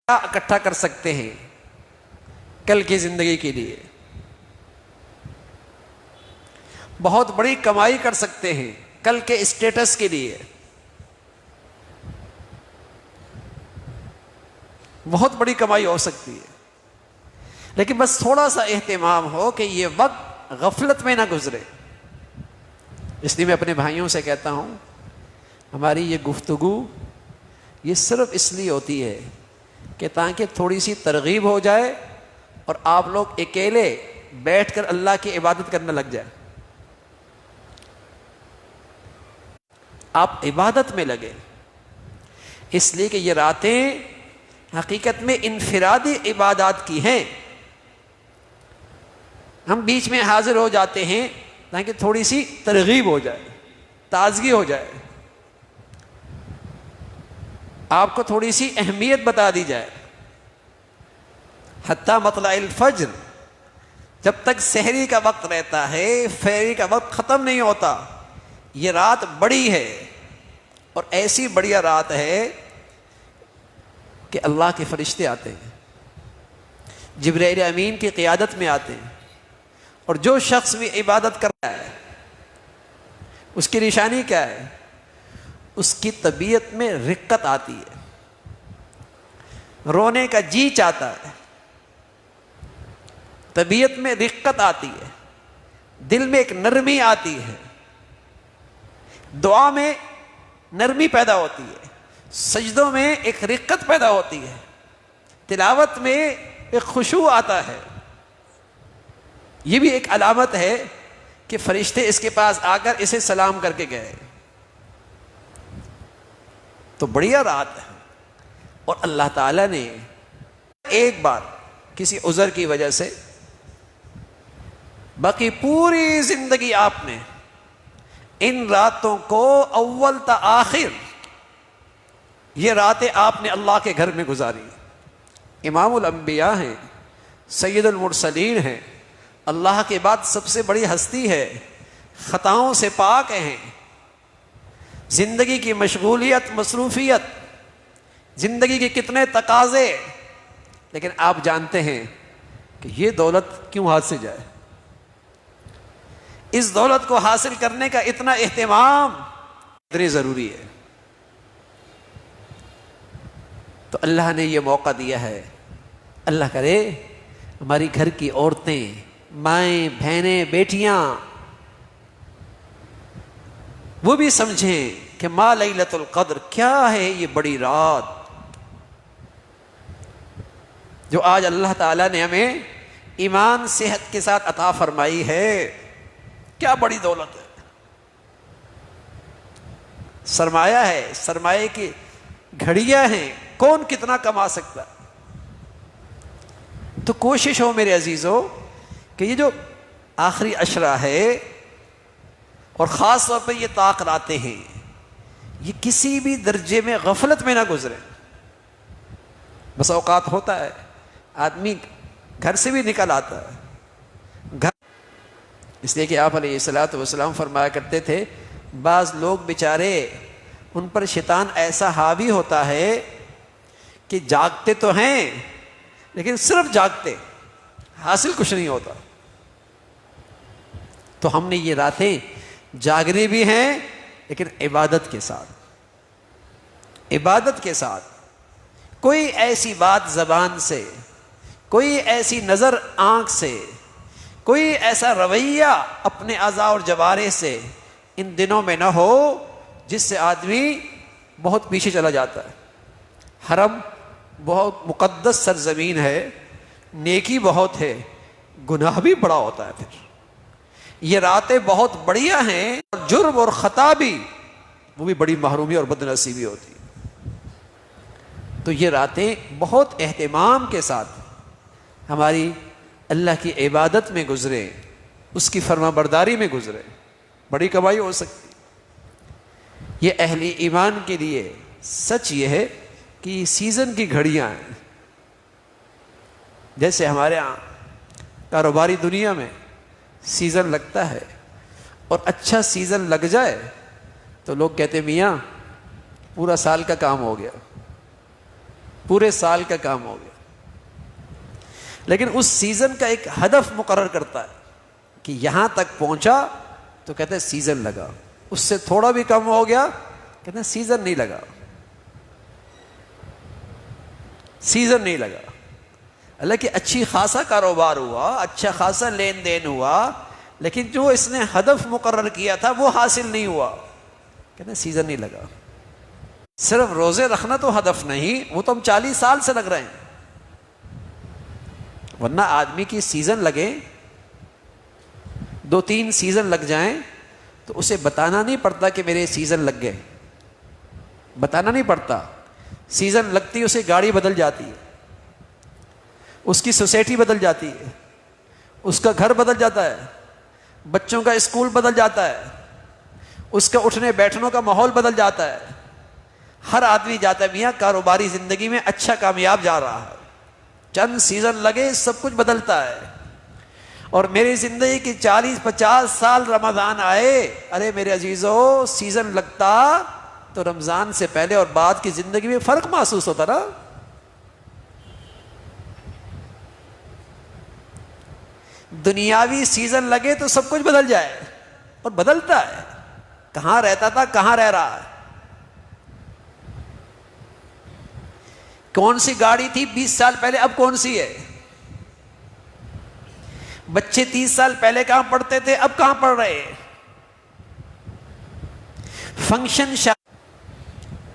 اکٹھا کر سکتے ہیں کل کی زندگی کے لیے، بہت بڑی کمائی کر سکتے ہیں کل کے اسٹیٹس کے لیے، بہت بڑی کمائی ہو سکتی ہے، لیکن بس تھوڑا سا اہتمام ہو کہ یہ وقت غفلت میں نہ گزرے۔ اس لیے میں اپنے بھائیوں سے کہتا ہوں، ہماری یہ گفتگو یہ صرف اس لیے ہوتی ہے کہ تاکہ تھوڑی سی ترغیب ہو جائے اور آپ لوگ اکیلے بیٹھ کر اللہ کی عبادت کرنے لگ جائیں، آپ عبادت میں لگے، اس لیے کہ یہ راتیں حقیقت میں انفرادی عبادات کی ہیں۔ ہم بیچ میں حاضر ہو جاتے ہیں تاکہ تھوڑی سی ترغیب ہو جائے، تازگی ہو جائے، آپ کو تھوڑی سی اہمیت بتا دی جائے۔ حتیٰ مطلع الفجر، جب تک سحری کا وقت رہتا ہے، فجر کا وقت ختم نہیں ہوتا، یہ رات بڑی ہے، اور ایسی بڑیا رات ہے کہ اللہ کے فرشتے آتے ہیں، جبرائیل امین کی قیادت میں آتے ہیں، اور جو شخص بھی عبادت کر رہا ہے اس کی نشانی کیا ہے؟ اس کی طبیعت میں رقت آتی ہے، رونے کا جی چاہتا ہے، طبیعت میں رقت آتی ہے، دل میں ایک نرمی آتی ہے، دعا میں نرمی پیدا ہوتی ہے، سجدوں میں ایک رقت پیدا ہوتی ہے، تلاوت میں ایک خشوع آتا ہے۔ یہ بھی ایک علامت ہے کہ فرشتے اس کے پاس آ کر اسے سلام کر کے گئے۔ تو بڑھیا رات ہے، اور اللہ تعالیٰ نے ایک بار کسی عذر کی وجہ سے، باقی پوری زندگی آپ نے ان راتوں کو اول تا آخر یہ راتیں آپ نے اللہ کے گھر میں گزاری۔ امام الانبیاء ہیں، سید المرسلین ہیں، اللہ کے بعد سب سے بڑی ہستی ہے، خطاؤں سے پاک ہیں، زندگی کی مشغولیت، مصروفیت، زندگی کے کتنے تقاضے، لیکن آپ جانتے ہیں کہ یہ دولت کیوں ہاتھ سے جائے، اس دولت کو حاصل کرنے کا اتنا اہتمام اتنی ضروری ہے۔ تو اللہ نے یہ موقع دیا ہے، اللہ کرے ہماری گھر کی عورتیں، مائیں، بہنیں، بیٹیاں وہ بھی سمجھیں کہ ما لیلۃ القدر کیا ہے، یہ بڑی رات جو آج اللہ تعالیٰ نے ہمیں ایمان صحت کے ساتھ عطا فرمائی ہے، کیا بڑی دولت ہے، سرمایہ ہے، سرمایہ کی گھڑیاں ہیں، کون کتنا کما سکتا۔ تو کوشش ہو میرے عزیزو کہ یہ جو آخری عشرہ ہے، اور خاص طور پہ یہ طاق راتیں ہیں، یہ کسی بھی درجے میں غفلت میں نہ گزرے۔ بس اوقات ہوتا ہے آدمی گھر سے بھی نکل آتا ہے گھر، اس لیے کہ آپ علیہ الصلوۃ والسلام فرمایا کرتے تھے، بعض لوگ بیچارے ان پر شیطان ایسا حاوی ہوتا ہے کہ جاگتے تو ہیں لیکن صرف جاگتے، حاصل کچھ نہیں ہوتا۔ تو ہم نے یہ راتیں جاگنے بھی ہیں لیکن عبادت کے ساتھ، عبادت کے ساتھ، کوئی ایسی بات زبان سے، کوئی ایسی نظر آنکھ سے، کوئی ایسا رویہ اپنے اعضاء اور جوارح سے ان دنوں میں نہ ہو جس سے آدمی بہت پیچھے چلا جاتا ہے۔ حرم بہت مقدس سرزمین ہے، نیکی بہت ہے، گناہ بھی بڑا ہوتا ہے۔ پھر یہ راتیں بہت بڑھیا ہیں، اور جرم اور خطا بھی، وہ بھی بڑی محرومی اور بدنصیبی ہوتی ہے۔ تو یہ راتیں بہت اہتمام کے ساتھ ہماری اللہ کی عبادت میں گزرے، اس کی فرما برداری میں گزرے، بڑی کمائی ہو سکتی۔ یہ اہل ایمان کے لیے سچ یہ ہے کہ یہ سیزن کی گھڑیاں ہیں، جیسے ہمارے ہاں کاروباری دنیا میں سیزن لگتا ہے، اور اچھا سیزن لگ جائے تو لوگ کہتے میاں پورا سال کا کام ہو گیا، پورے سال کا کام ہو گیا. لیکن اس سیزن کا ایک ہدف مقرر کرتا ہے کہ یہاں تک پہنچا تو کہتے ہیں سیزن لگا. اس سے تھوڑا بھی کم ہو گیا کہتے ہیں سیزن نہیں لگا, سیزن نہیں لگا. حالانکہ اچھی خاصا کاروبار ہوا, اچھا خاصا لین دین ہوا, لیکن جو اس نے ہدف مقرر کیا تھا وہ حاصل نہیں ہوا, کہتے ہیں سیزن نہیں لگا. صرف روزے رکھنا تو ہدف نہیں, وہ تو ہم 40 سال سے لگ رہے ہیں. ورنہ آدمی کی سیزن لگے, 2-3 سیزن لگ جائیں تو اسے بتانا نہیں پڑتا کہ میرے سیزن لگ گئے, بتانا نہیں پڑتا. سیزن لگتی اسے گاڑی بدل جاتی ہے, اس کی سوسائٹی بدل جاتی ہے, اس کا گھر بدل جاتا ہے, بچوں کا اسکول بدل جاتا ہے, اس کا اٹھنے بیٹھنے کا ماحول بدل جاتا ہے. ہر آدمی جاتا ہے میاں کاروباری زندگی میں اچھا کامیاب جا رہا ہے, چند سیزن لگے سب کچھ بدلتا ہے. اور میری زندگی کی 40-50 سال رمضان آئے, ارے میرے عزیزو سیزن لگتا تو رمضان سے پہلے اور بعد کی زندگی میں فرق محسوس ہوتا نا. دنیاوی سیزن لگے تو سب کچھ بدل جائے, اور بدلتا ہے. کہاں رہتا تھا کہاں رہ رہا ہے. کون سی گاڑی تھی 20 سال پہلے, اب کون سی ہے. بچے 30 سال پہلے کہاں پڑھتے تھے, اب کہاں پڑھ رہے. فنکشن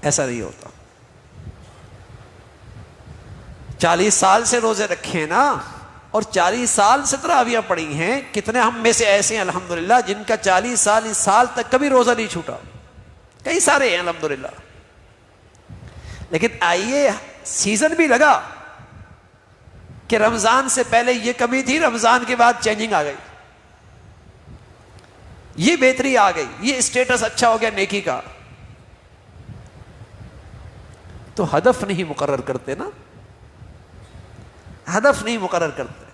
ایسا نہیں ہوتا. 40 سال سے روزے رکھے نا, اور 40 سال سے تراویح پڑھی ہیں. کتنے ہم میں سے ایسے ہیں الحمدللہ جن کا 40 سال اس سال تک کبھی روزہ نہیں چھوٹا, کئی سارے ہیں الحمدللہ. لیکن آئیے سیزن بھی لگا کہ رمضان سے پہلے یہ کمی تھی, رمضان کے بعد چینجنگ آ گئی, یہ بہتری آ گئی, یہ اسٹیٹس اچھا ہو گیا نیکی کا. تو ہدف نہیں مقرر کرتے نا, ہدف نہیں مقرر کرتے.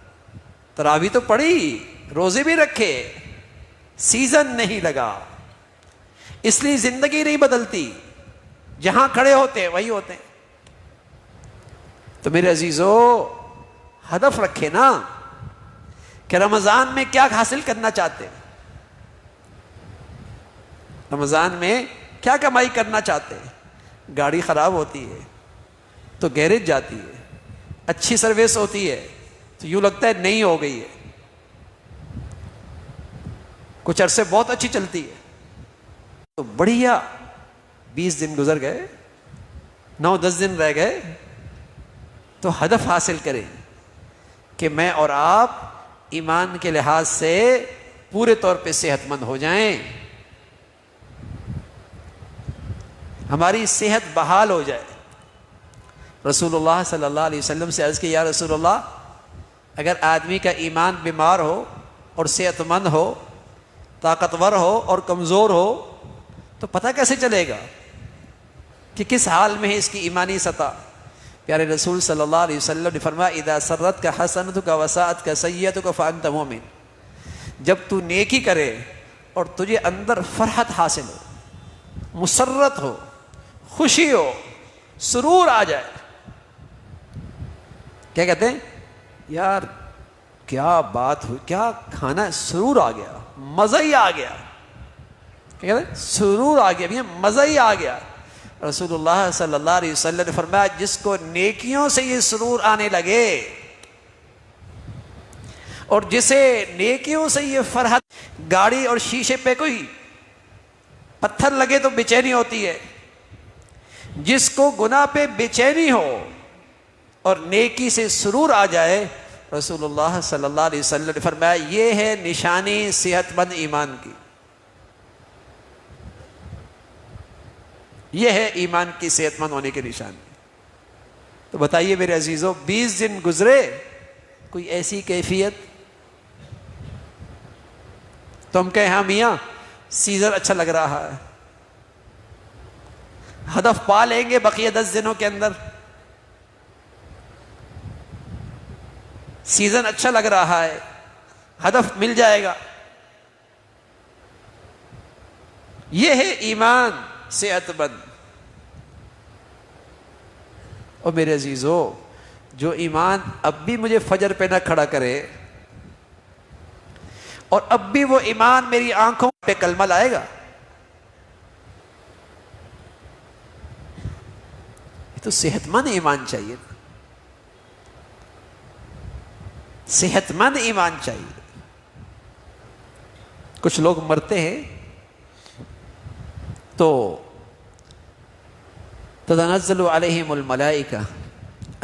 تراویح تو پڑھی, روزے بھی رکھے, سیزن نہیں لگا, اس لیے زندگی نہیں بدلتی. جہاں کھڑے ہوتے ہیں وہی ہوتے ہیں. تو میرے عزیزو ہدف رکھے نا کہ رمضان میں کیا حاصل کرنا چاہتے ہیں, رمضان میں کیا کمائی کرنا چاہتے ہیں. گاڑی خراب ہوتی ہے تو گیرج جاتی ہے, اچھی سروس ہوتی ہے تو یوں لگتا ہے نہیں ہو گئی ہے, کچھ عرصے بہت اچھی چلتی ہے تو بڑھیا 20 دن گزر گئے, 9-10 دن رہ گئے, تو ہدف حاصل کریں کہ میں اور آپ ایمان کے لحاظ سے پورے طور پہ صحت مند ہو جائیں, ہماری صحت بحال ہو جائے. رسول اللہ صلی اللہ علیہ وسلم سے عرض کی یا رسول اللہ, اگر آدمی کا ایمان بیمار ہو اور صحت مند ہو, طاقتور ہو اور کمزور ہو, تو پتہ کیسے چلے گا کہ کس حال میں ہے اس کی ایمانی سطح. پیارے رسول صلی اللہ علیہ وسلم نے فرمایا اذا سرت کا حسنت کا وساعت کا سیئت کا فانت مومن. جب تو نیکی کرے اور تجھے اندر فرحت حاصل ہو, مسرت ہو, خوشی ہو, سرور آ جائے. کیا کہتے ہیں یار کیا بات ہوئی, کیا کھانا ہے, سرور آ گیا, مزہ ہی آ گیا. کیا کہتے ہیں سرور آ گیا, مزہ ہی آ گیا. رسول اللہ صلی اللہ علیہ وسلم نے فرمایا جس کو نیکیوں سے یہ سرور آنے لگے اور جسے نیکیوں سے یہ فرحت, گاڑی اور شیشے پہ کوئی پتھر لگے تو بے چینی ہوتی ہے, جس کو گناہ پہ بے چینی ہو اور نیکی سے سرور آ جائے, رسول اللہ صلی اللہ علیہ وسلم نے فرمایا یہ ہے نشانی صحت مند ایمان کی, یہ ہے ایمان کی صحت مند ہونے کی نشانی. تو بتائیے میرے عزیزوں 20 دن گزرے, کوئی ایسی کیفیت تو ہم کہیں ہاں میاں سیزن اچھا لگ رہا ہے, ہدف پا لیں گے بقیہ 10 دنوں کے اندر, سیزن اچھا لگ رہا ہے, ہدف مل جائے گا. یہ ہے ایمان صحت مند. اور میرے عزیزو، جو ایمان اب بھی مجھے فجر پہ نہ کھڑا کرے اور اب بھی وہ ایمان میری آنکھوں پہ کلمہ لائے گا، یہ تو صحت مند ایمان چاہیے، صحت مند ایمان چاہیے۔ کچھ لوگ مرتے ہیں تو تتنزل علیہم الملائکہ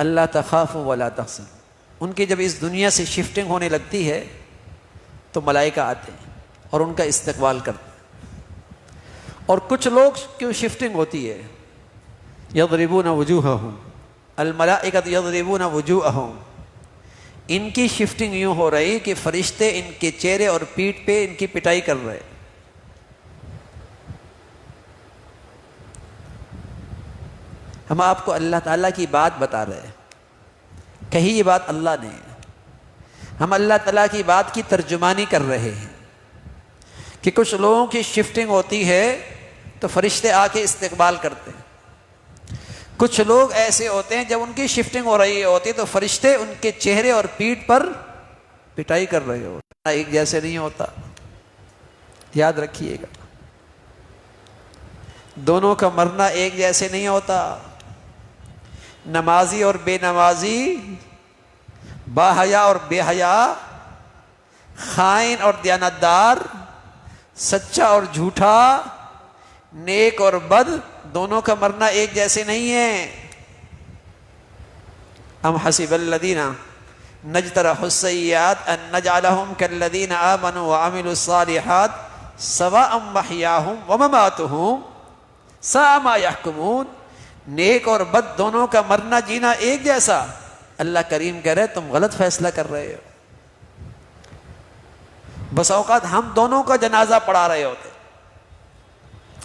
اللہ تخافوا ولا تحزنوا، ان کی جب اس دنیا سے شفٹنگ ہونے لگتی ہے تو ملائکہ آتے ہیں اور ان کا استقبال کرتے ہیں۔ اور کچھ لوگ کی شفٹنگ ہوتی ہے، یضربون وجوہہم، الملائکۃ یضربون وجوہہم، ان کی شفٹنگ یوں ہو رہی کہ فرشتے ان کے چہرے اور پیٹھ پہ ان کی پٹائی کر رہے۔ ہم آپ کو اللہ تعالیٰ کی بات بتا رہے ہیں، کہی یہ بات اللہ نے، ہم اللہ تعالیٰ کی بات کی ترجمانی کر رہے ہیں کہ کچھ لوگوں کی شفٹنگ ہوتی ہے تو فرشتے آ کے استقبال کرتے ہیں، کچھ لوگ ایسے ہوتے ہیں جب ان کی شفٹنگ ہو رہی ہوتی ہے تو فرشتے ان کے چہرے اور پیٹھ پر پٹائی کر رہے ہوتے ہیں۔ ایک جیسے نہیں ہوتا، یاد رکھیے گا، دونوں کا مرنا ایک جیسے نہیں ہوتا۔ نمازی اور بے نمازی، باحیا اور بے حیا، خائن اور دیانتدار، سچا اور جھوٹا، نیک اور بد، دونوں کا مرنا ایک جیسے نہیں ہے۔ ام حسب الذین نجترحوا السیئات ان نجعلہم کالذین آمنوا وعملوا الصالحات سواء محیاہم ومماتہم ساء ما یحکمون، نیک اور بد دونوں کا مرنا جینا ایک جیسا؟ اللہ کریم کہہ رہے تم غلط فیصلہ کر رہے ہو۔ بس اوقات ہم دونوں کا جنازہ پڑھا رہے ہوتے،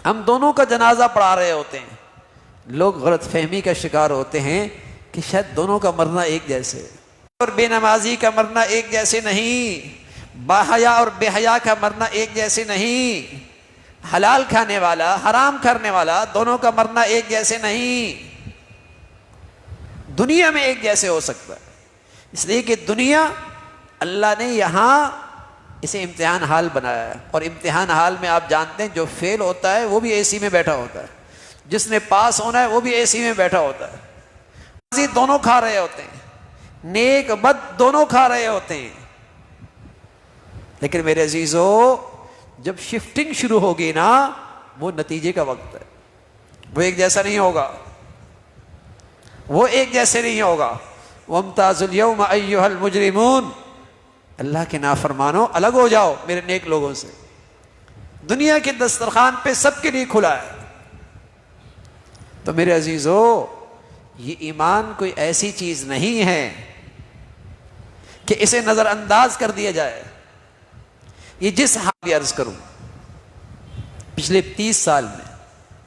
ہم دونوں کا جنازہ پڑھا رہے ہوتے ہیں، لوگ غلط فہمی کا شکار ہوتے ہیں کہ شاید دونوں کا مرنا ایک جیسے، اور بے نمازی کا مرنا ایک جیسے نہیں، باحیا اور بے حیا کا مرنا ایک جیسے نہیں، حلال کھانے والا حرام کرنے والا دونوں کا مرنا ایک جیسے نہیں، دنیا میں ایک جیسے ہو سکتا ہے، اس لیے کہ دنیا اللہ نے یہاں اسے امتحان حال بنایا ہے، اور امتحان حال میں آپ جانتے ہیں جو فیل ہوتا ہے وہ بھی اے سی میں بیٹھا ہوتا ہے، جس نے پاس ہونا ہے وہ بھی اے سی میں بیٹھا ہوتا ہے، دونوں کھا رہے ہوتے ہیں، نیک بد دونوں کھا رہے ہوتے ہیں، لیکن میرے عزیزو جب شفٹنگ شروع ہوگی نا وہ نتیجے کا وقت ہے، وہ ایک جیسا نہیں ہوگا، وہ ایک جیسے نہیں ہوگا۔ وَامْتَازُوا الْيَوْمَ أَيُّهَا الْمُجْرِمُونَ، اللہ کے نافرمانوں الگ ہو جاؤ میرے نیک لوگوں سے، دنیا کے دسترخوان پہ سب کے لیے کھلا ہے۔ تو میرے عزیزو یہ ایمان کوئی ایسی چیز نہیں ہے کہ اسے نظر انداز کر دیا جائے۔ یہ جس حال عرض کروں پچھلے 30 سال میں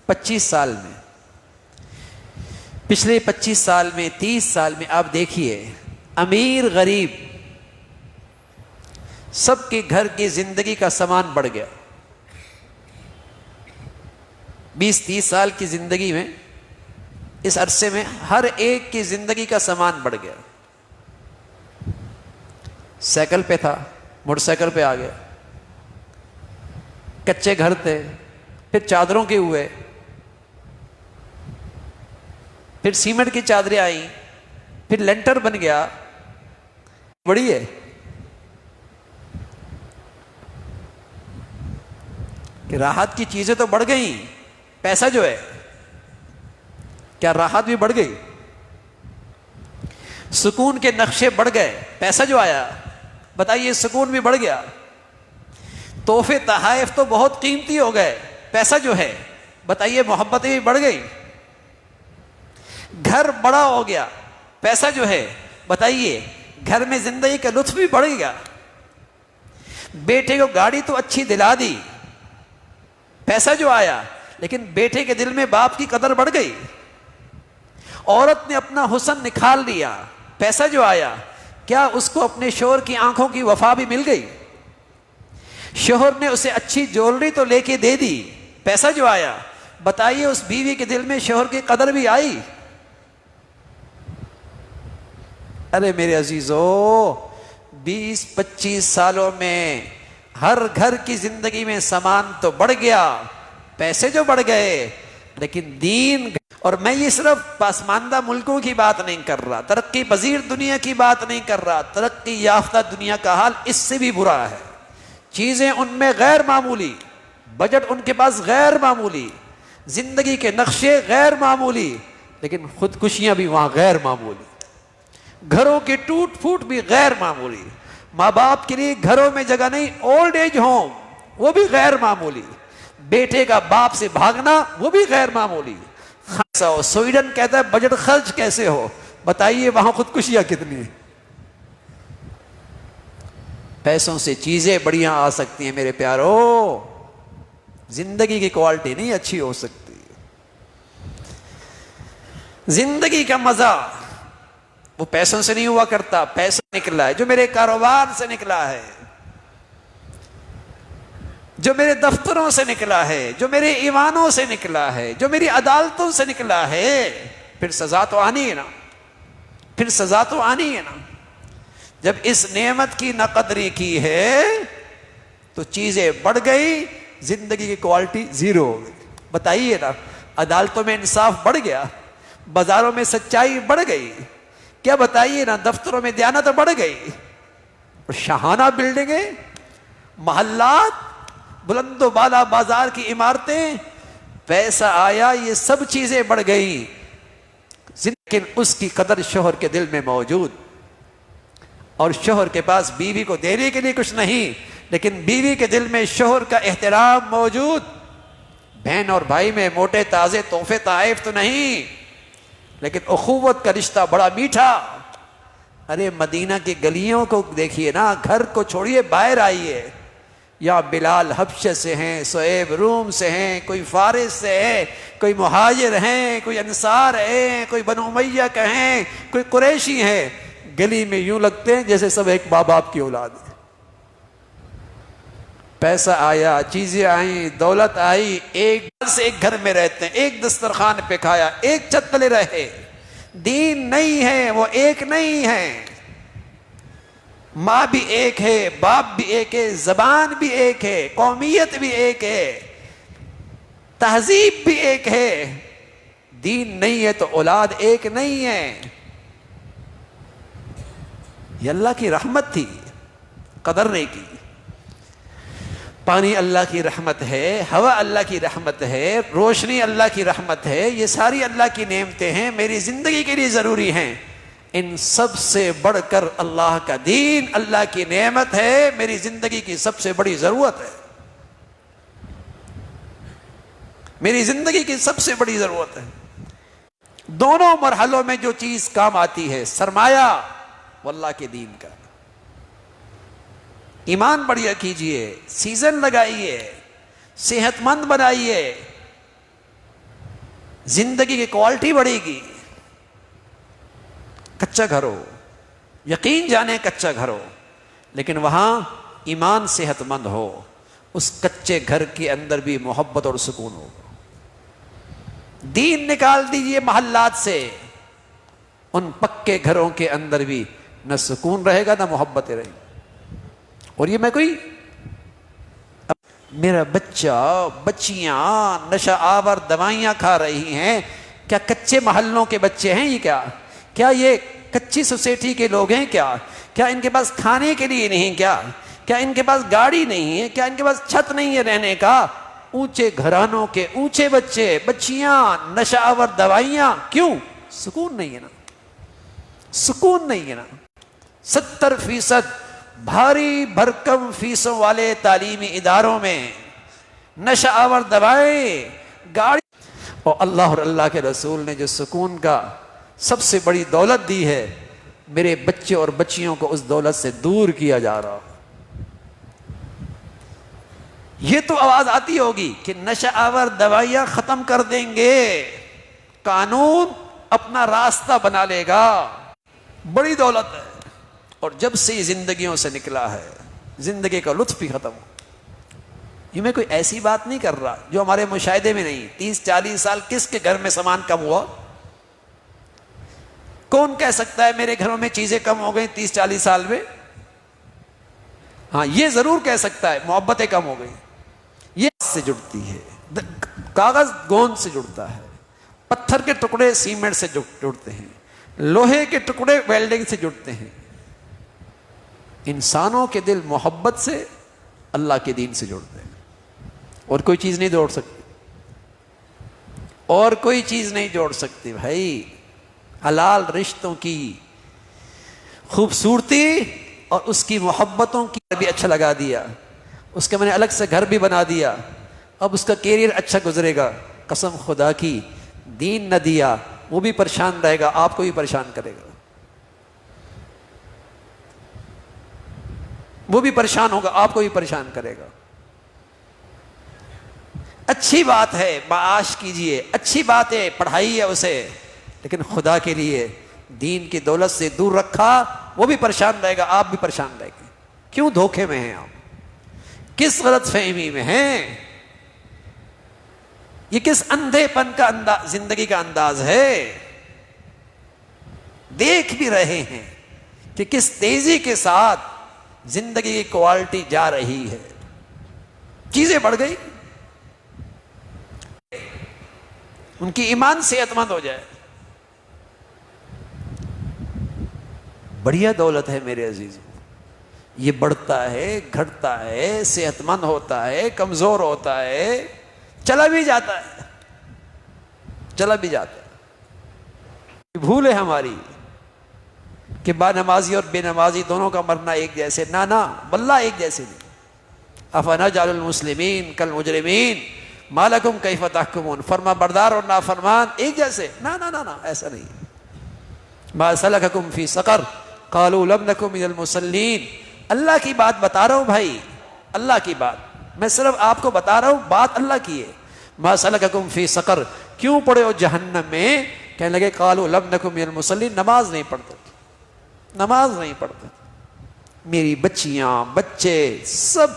25 سال میں پچھلے 25 سال میں 30 سال میں آپ دیکھیے امیر غریب سب کے گھر کی زندگی کا سامان بڑھ گیا۔ 20-30 سال کی زندگی میں اس عرصے میں ہر ایک کی زندگی کا سامان بڑھ گیا۔ سائیکل پہ تھا موٹر سائیکل پہ آ گیا، کچے گھر تھے پھر چادروں کے ہوئے، پھر سیمنٹ کی چادریں آئیں، پھر لینٹر بن گیا، بڑی ہے کہ راحت کی چیزیں تو بڑھ گئیں، پیسہ جو ہے کیا راحت بھی بڑھ گئی؟ سکون کے نقشے بڑھ گئے، پیسہ جو آیا بتائیے سکون بھی بڑھ گیا۔ تحفے تحائف تو بہت قیمتی ہو گئے، پیسہ جو ہے بتائیے محبتیں بھی بڑھ گئی۔ گھر بڑا ہو گیا، پیسہ جو ہے بتائیے گھر میں زندگی کا لطف بھی بڑھ گیا۔ بیٹے کو گاڑی تو اچھی دلا دی، پیسہ جو آیا، لیکن بیٹے کے دل میں باپ کی قدر بڑھ گئی۔ عورت نے اپنا حسن نکھار لیا، پیسہ جو آیا، کیا اس کو اپنے شوہر کی آنکھوں کی وفا بھی مل گئی؟ شوہر نے اسے اچھی جولری تو لے کے دے دی، پیسہ جو آیا بتائیے اس بیوی کے دل میں شوہر کی قدر بھی آئی؟ ارے میرے عزیزو، 20-25 سالوں میں ہر گھر کی زندگی میں سامان تو بڑھ گیا، پیسے جو بڑھ گئے، لیکن دین. اور میں یہ صرف پسماندہ ملکوں کی بات نہیں کر رہا، ترقی پذیر دنیا کی بات نہیں کر رہا، ترقی یافتہ دنیا کا حال اس سے بھی برا ہے. چیزیں ان میں غیر معمولی، بجٹ ان کے پاس غیر معمولی، زندگی کے نقشے غیر معمولی، لیکن خودکشیاں بھی وہاں غیر معمولی، گھروں کے ٹوٹ پھوٹ بھی غیر معمولی، ماں باپ کے لیے گھروں میں جگہ نہیں، اولڈ ایج ہوم وہ بھی غیر معمولی، بیٹے کا باپ سے بھاگنا وہ بھی غیر معمولی. سویڈن کہتا ہے بجٹ خرچ کیسے ہو، بتائیے وہاں خودکشیاں کتنی ہیں. پیسوں سے چیزیں بڑیاں آ سکتی ہیں میرے پیارو، زندگی کی کوالٹی نہیں اچھی ہو سکتی. زندگی کا مزہ وہ پیسوں سے نہیں ہوا کرتا، پیسہ نکلا ہے جو میرے کاروبار سے نکلا ہے، جو میرے دفتروں سے نکلا ہے، جو میرے ایوانوں سے نکلا ہے، جو میری عدالتوں سے نکلا ہے. پھر سزا تو آنی ہے نا، پھر سزا تو آنی ہے نا. جب اس نعمت کی نہ قدری کی ہے تو چیزیں بڑھ گئی، زندگی کی کوالٹی زیرو ہو گئی. بتائیے نا، عدالتوں میں انصاف بڑھ گیا، بازاروں میں سچائی بڑھ گئی، کیا بتائیے نا، دفتروں میں دیانت بڑھ گئی، اور شاہانہ بلڈنگیں، محلات، بلند و بالا بازار کی عمارتیں، پیسہ آیا، یہ سب چیزیں بڑھ گئی، لیکن اس کی قدر شوہر کے دل میں موجود. اور شوہر کے پاس بیوی کو دینے کے لیے کچھ نہیں، لیکن بیوی کے دل میں شوہر کا احترام موجود. بہن اور بھائی میں موٹے تازے تحفے تحائف تو نہیں، لیکن اخوت کا رشتہ بڑا میٹھا. ارے مدینہ کی گلیوں کو دیکھیے نا، گھر کو چھوڑیے باہر آئیے، یا بلال حبشہ سے ہیں، صہیب روم سے ہیں، کوئی فارس سے ہے، کوئی مہاجر ہیں، کوئی انصار ہیں، کوئی بنو امیہ کا ہیں، کوئی قریشی ہیں. گلی میں یوں لگتے ہیں جیسے سب ایک ماں باپ کی اولاد ہے. پیسہ آیا، چیزیں آئیں، دولت آئی، ایک گھر سے ایک گھر میں رہتے ہیں، ایک دسترخوان پہ کھایا، ایک چھت تلے رہے. دین نہیں ہے، وہ ایک نہیں ہے. ماں بھی ایک ہے، باپ بھی ایک ہے، زبان بھی ایک ہے، قومیت بھی ایک ہے، تہذیب بھی ایک ہے. دین نہیں ہے تو اولاد ایک نہیں ہے. یہ اللہ کی رحمت تھی، قدر نہیں کی. پانی اللہ کی رحمت ہے، ہوا اللہ کی رحمت ہے، روشنی اللہ کی رحمت ہے، یہ ساری اللہ کی نعمتیں ہیں، میری زندگی کے لیے ضروری ہیں. ان سب سے بڑھ کر اللہ کا دین، اللہ کی نعمت ہے، میری زندگی کی سب سے بڑی ضرورت ہے، میری زندگی کی سب سے بڑی ضرورت ہے. دونوں مرحلوں میں جو چیز کام آتی ہے، سرمایہ وہ اللہ کے دین کا. ایمان بڑھیا کیجئے، سیزن لگائیے، صحت مند بنائیے، زندگی کی کوالٹی بڑھے گی. کچا گھر ہو، یقین جانے کچا گھر ہو، لیکن وہاں ایمان صحت مند ہو، اس کچے گھر کے اندر بھی محبت اور سکون ہو. دین نکال دیجئے محلات سے، ان پکے گھروں کے اندر بھی نہ سکون رہے گا نہ محبتیں رہیں گی. اور یہ میں کوئی میرا بچہ بچیاں نشہ آور دوائیاں کھا رہی ہیں، کیا کچے محلوں کے بچے ہیں؟ یہ کیا یہ کچی سوسائٹی کے لوگ ہیں؟ کیا ان کے پاس کھانے کے لیے نہیں؟ کیا ان کے پاس گاڑی نہیں ہے؟ کیا ان کے پاس چھت نہیں ہے رہنے کا؟ اونچے گھرانوں کے اونچے بچے بچیاں، نشہ آور دوائیاں، کیوں؟ سکون نہیں ہے نا، سکون نہیں ہے نا. 70% بھاری بھرکم فیسوں والے تعلیمی اداروں میں نشہ آور دوائیں، گاڑی. اور اللہ اور اللہ کے رسول نے جو سکون کا سب سے بڑی دولت دی ہے، میرے بچے اور بچیوں کو اس دولت سے دور کیا جا رہا. یہ تو آواز آتی ہوگی کہ نشہ آور دوائیاں ختم کر دیں گے، قانون اپنا راستہ بنا لے گا. بڑی دولت ہے، اور جب سے یہ زندگیوں سے نکلا ہے، زندگی کا لطف بھی ختم ہو. یہ میں کوئی ایسی بات نہیں کر رہا جو ہمارے مشاہدے میں نہیں. 30-40 سال کس کے گھر میں سامان کم ہوا؟ کون کہہ سکتا ہے میرے گھروں میں چیزیں کم ہو گئی 30-40 سال میں؟ ہاں یہ ضرور کہہ سکتا ہے محبتیں کم ہو گئی. یہ سے جڑتی ہے، کاغذ گوند سے جڑتا ہے، پتھر کے ٹکڑے سیمنٹ سے جڑتے ہیں، لوہے کے ٹکڑے ویلڈنگ سے جڑتے ہیں. انسانوں کے دل محبت سے، اللہ کے دین سے جڑتے ہیں. اور کوئی چیز نہیں جوڑ سکتی، اور کوئی چیز نہیں جوڑ سکتی بھائی. حلال رشتوں کی خوبصورتی اور اس کی محبتوں کی بھی اچھا لگا دیا، اس کے میں نے الگ سے گھر بھی بنا دیا، اب اس کا کیریئر اچھا گزرے گا. قسم خدا کی دین نہ دیا وہ بھی پریشان رہے گا، آپ کو بھی پریشان کرے گا، وہ بھی پریشان ہوگا، آپ کو بھی پریشان کرے گا. اچھی بات ہے معاش کیجئے، اچھی بات ہے پڑھائیے اسے، لیکن خدا کے لیے دین کی دولت سے دور رکھا، وہ بھی پریشان رہے گا، آپ بھی پریشان رہے گے. کیوں دھوکے میں ہیں آپ؟ کس غلط فہمی میں ہیں؟ یہ کس اندھے پن کا زندگی کا انداز ہے؟ دیکھ بھی رہے ہیں کہ کس تیزی کے ساتھ زندگی کی کوالٹی جا رہی ہے. چیزیں بڑھ گئی، ان کی ایمان صحت مند ہو جائے. بڑھیا دولت ہے میرے عزیزوں، یہ بڑھتا ہے، گھٹتا ہے، صحت مند ہوتا ہے، کمزور ہوتا ہے، چلا بھی جاتا ہے، چلا بھی جاتا ہے. بھول ہے ہماری کہ با نمازی اور بے نمازی دونوں کا مرنا ایک جیسے، نہ واللہ ایک جیسے نہیں. افنجعل المسلمین کالمجرمین ما لکم کیف تحکمون، فرما بردار اور نافرمان ایک جیسے، نہ ایسا نہیں. ما سلککم فی سقر قالوا لم نکن من المصلین. اللہ کی بات بتا رہا ہوں بھائی، اللہ کی بات، میں صرف آپ کو بتا رہا ہوں، بات اللہ کی ہے. ما سلککم فی سقر، کیوں پڑے ہو جہنم میں؟ کہنے لگے قالوا لم نکن من المصلین، نماز نہیں پڑھتے، نماز نہیں پڑھتے. میری بچیاں، بچے، سب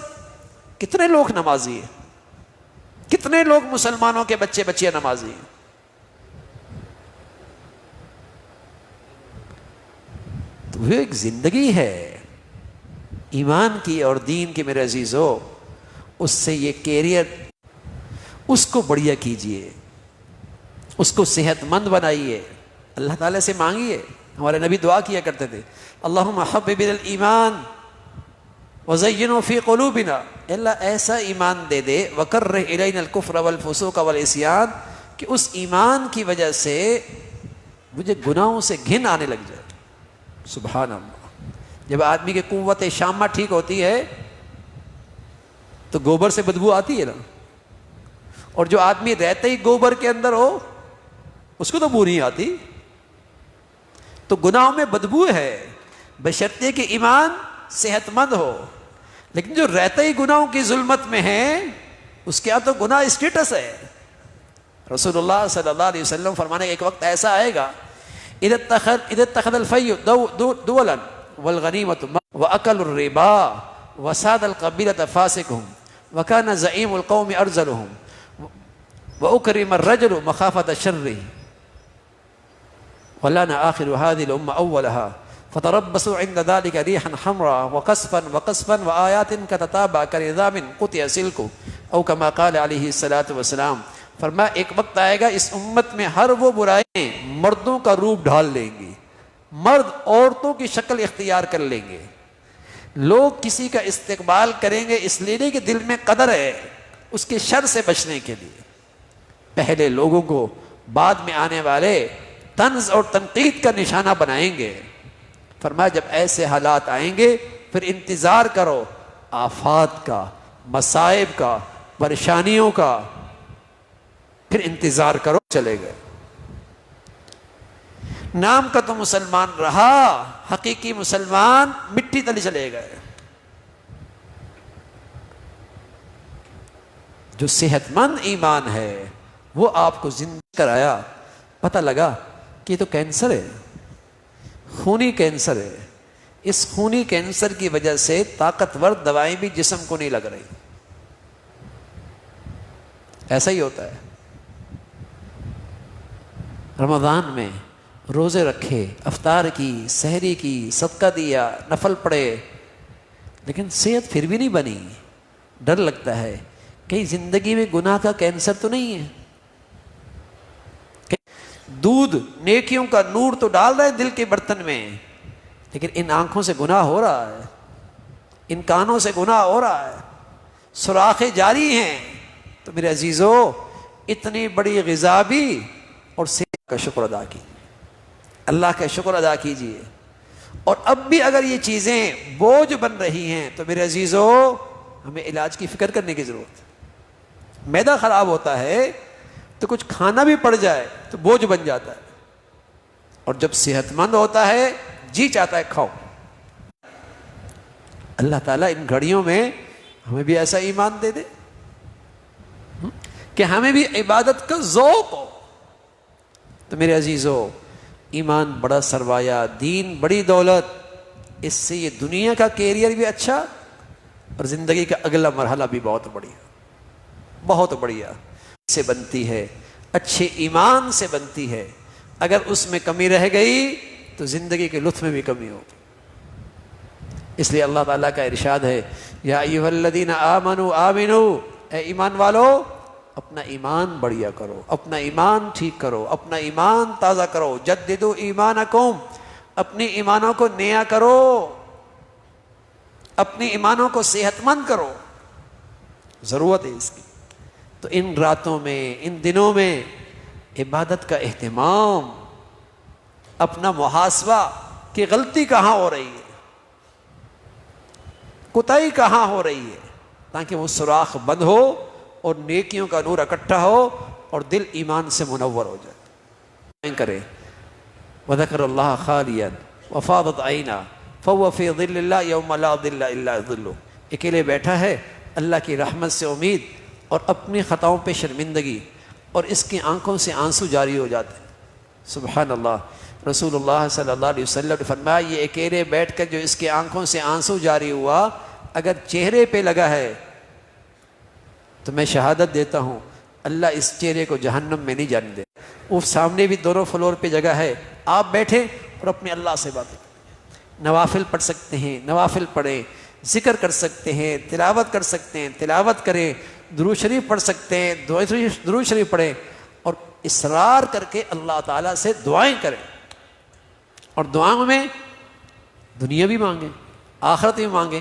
کتنے لوگ نمازی ہیں، کتنے لوگ مسلمانوں کے بچے بچیاں نمازی ہیں. تو وہ ایک زندگی ہے ایمان کی اور دین کی میرے عزیزو. اس سے یہ کیریئر، اس کو بڑھیا کیجئے، اس کو صحت مند بنائیے، اللہ تعالیٰ سے مانگیے. ہمارے نبی دعا کیا کرتے تھے اللہم حبب الایمان وزینہ فی قلوبنا، اللہ ایسا ایمان دے دے وکرہ الینا الکفر والفسوق والعصیان کہ اس ایمان کی وجہ سے مجھے گناہوں سے گھن آنے لگ جائے. سبحان اللہ. جب آدمی کی قوت شامہ ٹھیک ہوتی ہے تو گوبر سے بدبو آتی ہے نا، اور جو آدمی رہتے ہی گوبر کے اندر ہو اس کو تو بو نہیں آتی. تو گناہوں میں بدبو ہے بشرطے کہ ایمان صحت مند ہو، لیکن جو رہتے ہی گناہوں کی ظلمت میں ہے اس کے تو گناہ اسٹیٹس ہے. رسول اللہ صلی اللہ علیہ وسلم فرمانے ایک وقت ایسا آئے گا اذا اتخذ الفی دولا والغنیمۃ واکل الربا وساد القبیلۃ فاسقهم وكان زعیم القوم ارذلهم واکرم الرجل مخافۃ شره ولان آخر هذه الامه اولها فتربصوا عند ذلك ريحا حمراء وقصفا وآيات كتتابع كنظام قطع سلكه او كما قال عليه الصلاة والسلام. فرمایا ایک وقت آئے گا اس امت میں ہر وہ برائیں مردوں کا روپ ڈھال لیں گی، مرد عورتوں کی شکل اختیار کر لیں گے، لوگ کسی کا استقبال کریں گے اس لیے کہ دل میں قدر ہے، اس کے شر سے بچنے کے لیے. پہلے لوگوں کو بعد میں آنے والے طنز اور تنقید کا نشانہ بنائیں گے. فرمایا جب ایسے حالات آئیں گے پھر انتظار کرو آفات کا، مصائب کا، پریشانیوں کا، پھر انتظار کرو. چلے گئے، نام کا تو مسلمان رہا، حقیقی مسلمان مٹی تلے چلے گئے. جو صحت مند ایمان ہے وہ آپ کو زندہ کرایا، پتہ لگا کہ یہ تو کینسر ہے، خونی کینسر ہے. اس خونی کینسر کی وجہ سے طاقتور دوائیں بھی جسم کو نہیں لگ رہی. ایسا ہی ہوتا ہے. رمضان میں روزے رکھے، افطار کی، سحری کی، صدقہ دیا، نفل پڑھے، لیکن صحت پھر بھی نہیں بنی. ڈر لگتا ہے کہیں زندگی میں گناہ کا کینسر تو نہیں ہے. دودھ نیکیوں کا نور تو ڈال رہا ہے دل کے برتن میں، لیکن ان آنکھوں سے گناہ ہو رہا ہے، ان کانوں سے گناہ ہو رہا ہے، سوراخیں جاری ہیں. تو میرے عزیزو، اتنی بڑی غذا بھی اور صحت کا شکر ادا کیجیے، اللہ کا شکر ادا کیجیے. اور اب بھی اگر یہ چیزیں بوجھ بن رہی ہیں تو میرے عزیزو ہمیں علاج کی فکر کرنے کی ضرورت ہے. معدہ خراب ہوتا ہے تو کچھ کھانا بھی پڑ جائے تو بوجھ بن جاتا ہے، اور جب صحت مند ہوتا ہے جی چاہتا ہے کھاؤ. اللہ تعالیٰ ان گھڑیوں میں ہمیں بھی ایسا ایمان دے دے کہ ہمیں بھی عبادت کا ذوق ہو. تو میرے عزیزو، ایمان بڑا سرمایہ، دین بڑی دولت. اس سے یہ دنیا کا کیریئر بھی اچھا اور زندگی کا اگلا مرحلہ بھی بہت بڑھیا، بہت بڑھیا سے بنتی ہے، اچھے ایمان سے بنتی ہے. اگر اس میں کمی رہ گئی تو زندگی کے لطف میں بھی کمی ہوگی. اس لیے اللہ تعالیٰ کا ارشاد ہے، یا ایھا الذین آمنوا آمنوا، اے ایمان والو اپنا ایمان بڑھیا کرو، اپنا ایمان ٹھیک کرو، اپنا ایمان تازہ کرو. جددوا ایمانکم، اپنی ایمانوں کو نیا کرو، اپنی ایمانوں کو صحت مند کرو، ضرورت ہے اس کی. تو ان راتوں میں، ان دنوں میں عبادت کا اہتمام، اپنا محاسبہ کہ غلطی کہاں ہو رہی ہے، کوتاہی کہاں ہو رہی ہے، تاکہ وہ سوراخ بند ہو اور نیکیوں کا نور اکٹھا ہو اور دل ایمان سے منور ہو جائے. کرے وذکر اللہ خالیا وفاضت عینا فهو فی ظل اللہ یوم لا ظل الا ظلہ. اکیلے بیٹھا ہے، اللہ کی رحمت سے امید اور اپنی خطاؤں پہ شرمندگی، اور اس کی آنکھوں سے آنسو جاری ہو جاتے ہیں. سبحان اللہ. رسول اللہ صلی اللہ علیہ وسلم نے فرمایا، یہ اکیلے بیٹھ کر جو اس کے آنکھوں سے آنسو جاری ہوا، اگر چہرے پہ لگا ہے تو میں شہادت دیتا ہوں اللہ اس چہرے کو جہنم میں نہیں جانے دے. وہ سامنے بھی دونوں فلور پہ جگہ ہے، آپ بیٹھے اور اپنے اللہ سے باتیں کریں. نوافل پڑھ سکتے ہیں نوافل پڑھیں، ذکر کر سکتے ہیں تلاوت کر سکتے ہیں تلاوت کریں، درود شریف پڑھ سکتے ہیں درود شریف پڑھیں، اور اصرار کر کے اللہ تعالیٰ سے دعائیں کریں. اور دعاؤں میں دنیا بھی مانگیں، آخرت بھی مانگیں،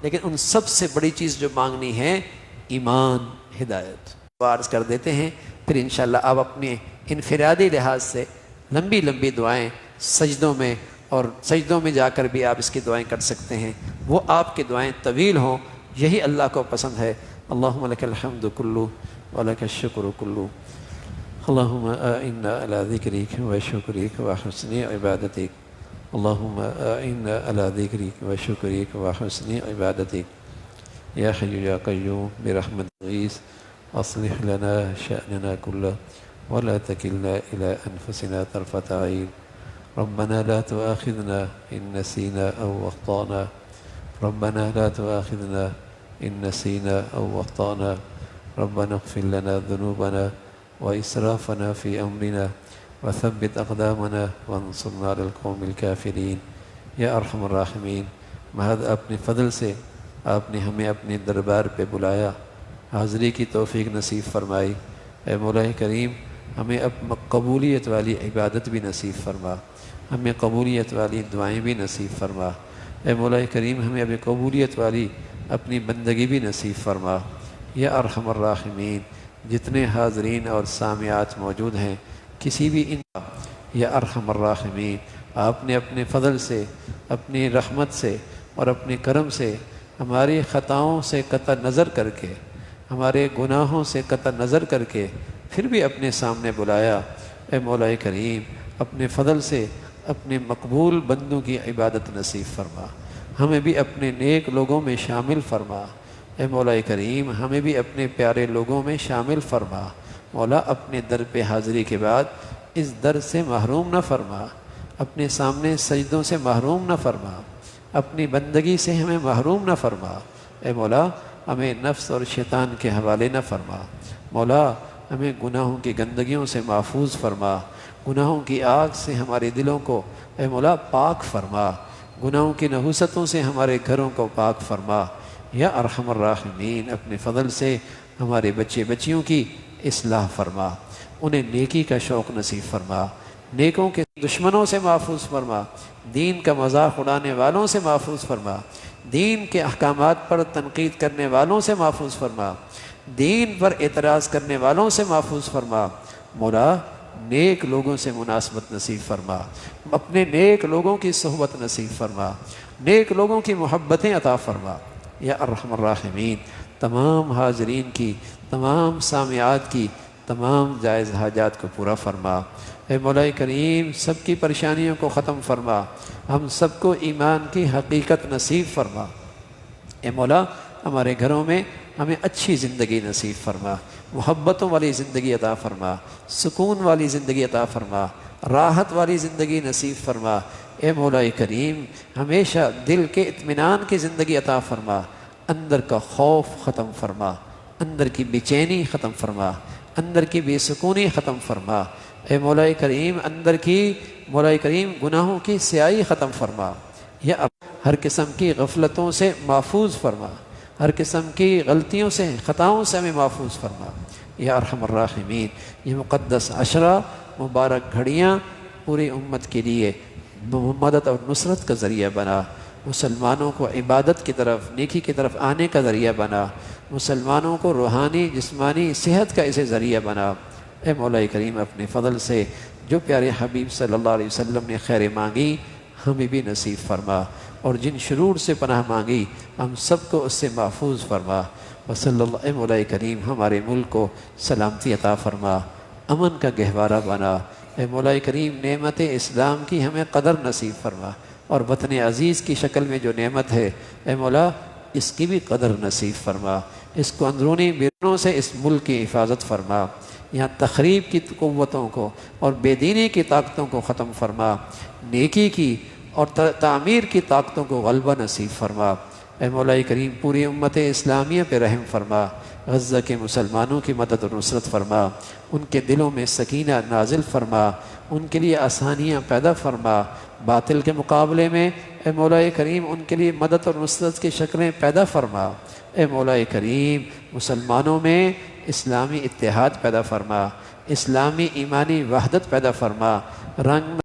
لیکن ان سب سے بڑی چیز جو مانگنی ہے ایمان، ہدایت. عرض کر دیتے ہیں، پھر انشاءاللہ آپ اپنے انفرادی لحاظ سے لمبی لمبی دعائیں سجدوں میں، اور سجدوں میں جا کر بھی آپ اس کی دعائیں کر سکتے ہیں. وہ آپ کی دعائیں طویل ہوں، یہی اللہ کو پسند ہے. اللہم لک الحمد کلو ولک الشکر کلو، اللہم اعنا علی ذکرک و شکرک و حسن عبادتک، اللہم اعنا علی ذکرک و شکرک و حسن عبادتک. یا حی یا قیوم برحمتک غیث اصلح لنا شأننا کلہ ولا تکلنا الی انفسنا طرفۃ عین. ربنا لا تؤاخذنا ان نسینا او اخطأنا، ربنا لا تؤاخذنا ان نسینا او اخطأنا، ربنا اغفر لنا ذنوبنا واسرافنا في امرنا وثبت اقدامنا وانصرنا على القوم الكافرین. یا ارحم الراحمین، محض اپنے فضل سے آپ نے ہمیں اپنے دربار پہ بلایا، حاضری کی توفیق نصیب فرمائی. اے مولا کریم، ہمیں اب قبولیت والی عبادت بھی نصیب فرما، ہمیں قبولیت والی دعائیں بھی نصیب فرما. اے مولا کریم، ہمیں اب قبولیت والی اپنی بندگی بھی نصیب فرما. یا ارحم الراحمین، جتنے حاضرین اور سامعات موجود ہیں، کسی بھی ان یا ارحم الراحمین، آپ نے اپنے فضل سے، اپنی رحمت سے اور اپنے کرم سے ہماری خطاؤں سے قطع نظر کر کے، ہمارے گناہوں سے قطع نظر کر کے پھر بھی اپنے سامنے بلایا. اے مولا کریم، اپنے فضل سے اپنے مقبول بندوں کی عبادت نصیب فرما، ہمیں بھی اپنے نیک لوگوں میں شامل فرما. اے مولا کریم، ہمیں بھی اپنے پیارے لوگوں میں شامل فرما. مولا، اپنے در پہ حاضری کے بعد اس در سے محروم نہ فرما، اپنے سامنے سجدوں سے محروم نہ فرما، اپنی بندگی سے ہمیں محروم نہ فرما. اے مولا، ہمیں نفس اور شیطان کے حوالے نہ فرما. مولا، ہمیں گناہوں کی گندگیوں سے محفوظ فرما. گناہوں کی آگ سے ہمارے دلوں کو اے مولا پاک فرما، گناہوں کی نحوستوں سے ہمارے گھروں کو پاک فرما۔ یا ارحم الراحمین، اپنے فضل سے ہمارے بچے بچیوں کی اصلاح فرما، انہیں نیکی کا شوق نصیب فرما، نیکوں کے دشمنوں سے محفوظ فرما، دین کا مذاق اڑانے والوں سے محفوظ فرما، دین کے احکامات پر تنقید کرنے والوں سے محفوظ فرما، دین پر اعتراض کرنے والوں سے محفوظ فرما۔ مولا نیک لوگوں سے مناسبت نصیب فرما، اپنے نیک لوگوں کی صحبت نصیب فرما، نیک لوگوں کی محبتیں عطا فرما۔ یا ارحم الراحمین، تمام حاضرین کی، تمام سامعات کی تمام جائز حاجات کو پورا فرما۔ اے مولا کریم، سب کی پریشانیوں کو ختم فرما، ہم سب کو ایمان کی حقیقت نصیب فرما۔ اے مولا ہمارے گھروں میں ہمیں اچھی زندگی نصیب فرما، محبتوں والی زندگی عطا فرما، سکون والی زندگی عطا فرما، راحت والی زندگی نصیب فرما۔ اے مولا کریم، ہمیشہ دل کے اطمینان کی زندگی عطا فرما، اندر کا خوف ختم فرما، اندر کی بے چینی ختم فرما، اندر کی بے سکونی ختم فرما۔ اے مولا کریم، اندر کی مولا کریم گناہوں کی سیاہی ختم فرما۔ یا ہر قسم کی غفلتوں سے محفوظ فرما، ہر قسم کی غلطیوں سے، خطاؤں سے ہمیں محفوظ فرما۔ یا ارحم الراحمین، یہ مقدس عشرہ مبارک گھڑیاں پوری امت کے لیے مدد اور نصرت کا ذریعہ بنا، مسلمانوں کو عبادت کی طرف، نیکی کی طرف آنے کا ذریعہ بنا، مسلمانوں کو روحانی جسمانی صحت کا اسے ذریعہ بنا۔ اے مولا کریم، اپنے فضل سے جو پیارے حبیب صلی اللہ علیہ وسلم نے خیر مانگی ہمیں بھی نصیب فرما، اور جن شرور سے پناہ مانگی ہم سب کو اس سے محفوظ فرما۔ وصلی اللہ، اے مولا کریم ہمارے ملک کو سلامتی عطا فرما، امن کا گہوارہ بنا۔ اے مولا کریم، نعمت اسلام کی ہمیں قدر نصیب فرما، اور وطن عزیز کی شکل میں جو نعمت ہے اے مولا اس کی بھی قدر نصیب فرما، اس کو اندرونی بیرونوں سے اس ملک کی حفاظت فرما، یہاں تخریب کی قوتوں کو اور بے دینی کی طاقتوں کو ختم فرما، نیکی کی اور تعمیر کی طاقتوں کو غلبہ نصیب فرما۔ اے مولا کریم، پوری امت اسلامیہ پہ رحم فرما، غزہ کے مسلمانوں کی مدد و نصرت فرما، ان کے دلوں میں سکینہ نازل فرما، ان کے لیے آسانیاں پیدا فرما، باطل کے مقابلے میں اے مولا کریم ان کے لیے مدد اور نصرت کی شکلیں پیدا فرما۔ اے مولا کریم، مسلمانوں میں اسلامی اتحاد پیدا فرما، اسلامی ایمانی وحدت پیدا فرما، رنگ